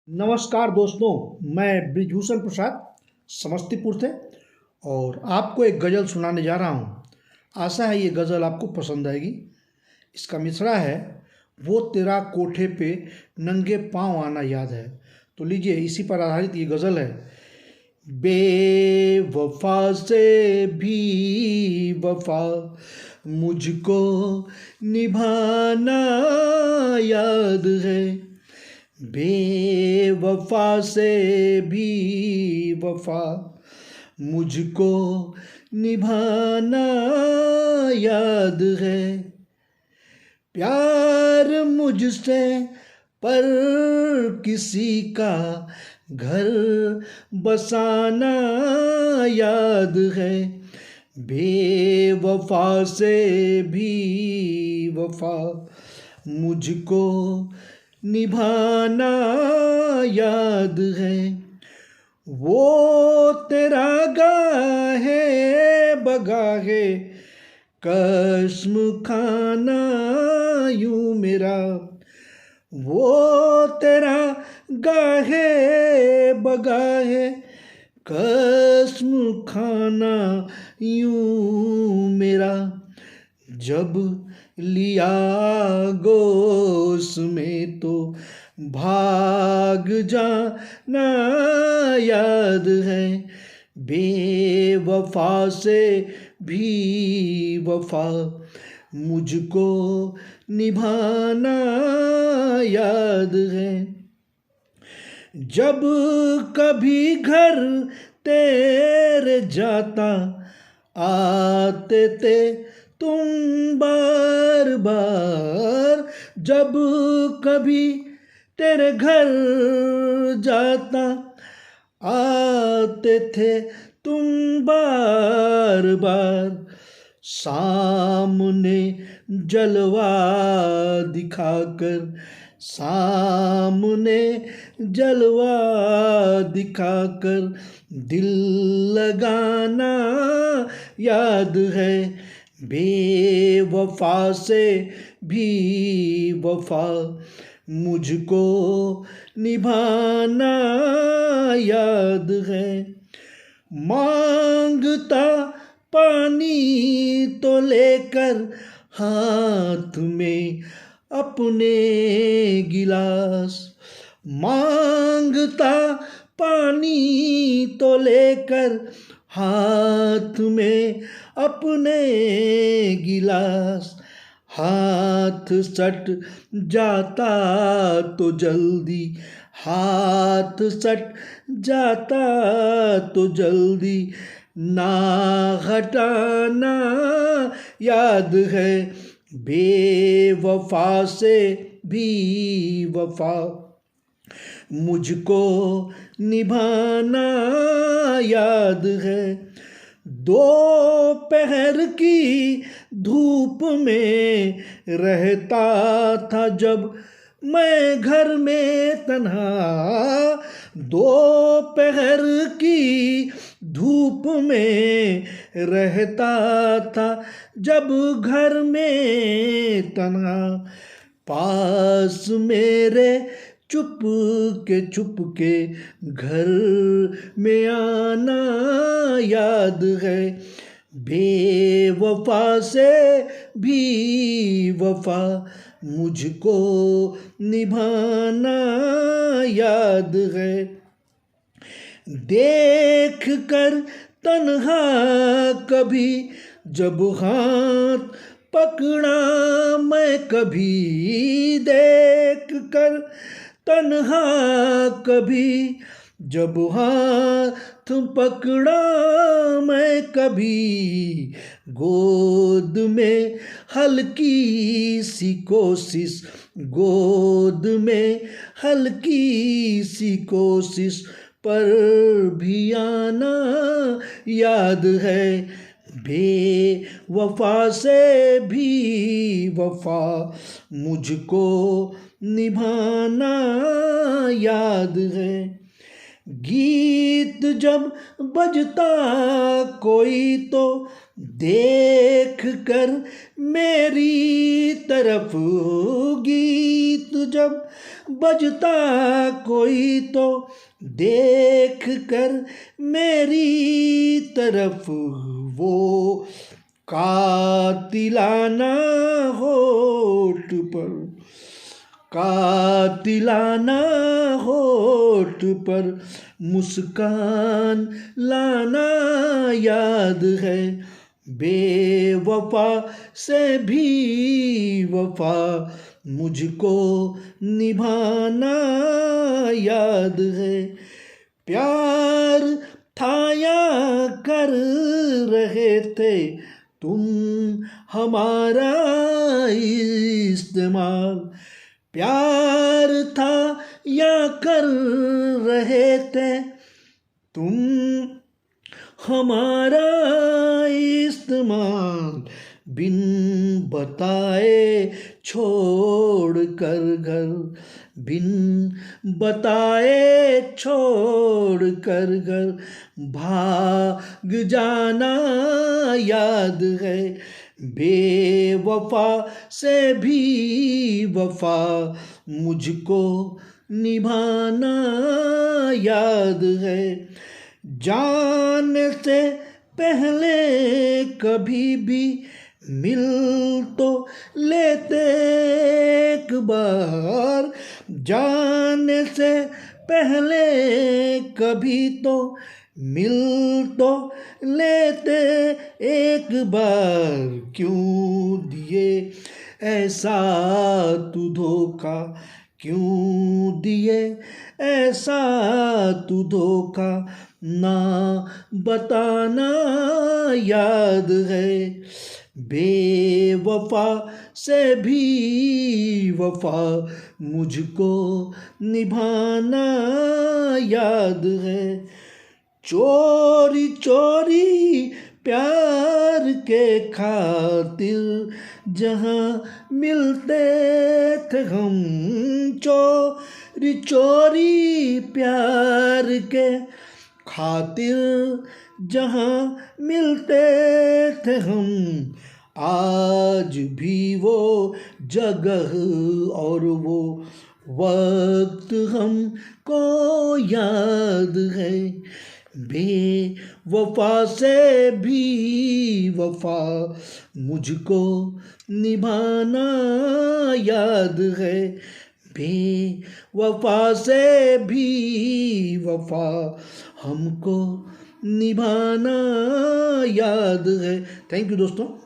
नमस्कार दोस्तों, मैं ब्रिजभूषण प्रसाद समस्तीपुर से और आपको एक गज़ल सुनाने जा रहा हूँ। आशा है ये गज़ल आपको पसंद आएगी। इसका मिसरा है, वो तेरा कोठे पे नंगे पाँव आना याद है। तो लीजिए, इसी पर आधारित ये गज़ल है। बेवफा से भी वफा मुझको निभाना याद है, बेवफा से भी वफा मुझको निभाना याद है। प्यार मुझसे पर किसी का घर बसाना याद है, बेवफा से भी वफा मुझको निभाना याद है। वो तेरा गाहे बगाहे कसम खाना यूं मेरा, वो तेरा गाहे बगाहे कसम खाना यूं मेरा। जब लिया गोश में तो भाग जाना याद है, बेवफा से भी वफा मुझको निभाना याद है। जब कभी घर तेरे जाता आते थे तुम बार बार, जब कभी तेरे घर जाता आते थे तुम बार बार। सामने जलवा दिखाकर, सामने जलवा दिखाकर दिल लगाना याद है, बेवफा से भी वफा मुझको निभाना याद है। मांगता पानी तो लेकर हाथ में अपने गिलास, मांगता पानी तो लेकर हाथ में अपने गिलास। हाथ सट जाता तो जल्दी, हाथ सट जाता तो जल्दी ना हटाना याद है, बेवफा से भी वफा मुझको निभाना याद है। दोपहर की धूप में रहता था जब मैं घर में तन्हा, दोपहर की धूप में रहता था जब घर में तन्हा। पास मेरे चुप के घर में आना याद है, बेवफा से भी वफा मुझको निभाना याद है। देख कर तन्हा कभी जब हाथ पकड़ा मैं कभी, देख कर तन्हा कभी जब हाथ पकड़ा मैं कभी, गोद में हल्की सी कोशिश, गोद में हल्की सी कोशिश पर भी आना याद है, बेवफा से भी वफा मुझको निभाना याद है। गीत जब बजता कोई तो देख कर मेरी तरफ, गीत जब बजता कोई तो देख कर मेरी तरफ वो कातिलाना होठ पर, कातिलाना होठ पर मुस्कान लाना याद है। बेवफा से भी वफा मुझको निभाना याद है। प्यार था या कर रहे थे तुम हमारा इस्तेमाल, प्यार था या कर रहे थे तुम हमारा इस्तेमाल। बिन बताए छोड़ कर घर, बिन बताए छोड़ कर घर भाग जाना याद है। बेवफा से भी वफा मुझको निभाना याद है। जाने से पहले कभी भी मिल तो लेते एक बार, जाने से पहले कभी तो मिल तो लेते एक बार। क्यों दिए ऐसा तू धोखा, क्यों दिए ऐसा तू धोखा, ना बताना याद है। बेवफा से भी वफा मुझको निभाना याद है। चोरी चोरी प्यार के खातिर जहाँ मिलते थे हम, चोरी चोरी प्यार के खातिर जहाँ मिलते थे हम, आज भी वो जगह और वो वक्त हमको याद है। बेवफा से भी वफा मुझको निभाना याद है। बेवफा से भी वफा हमको निभाना याद है। थैंक यू दोस्तों।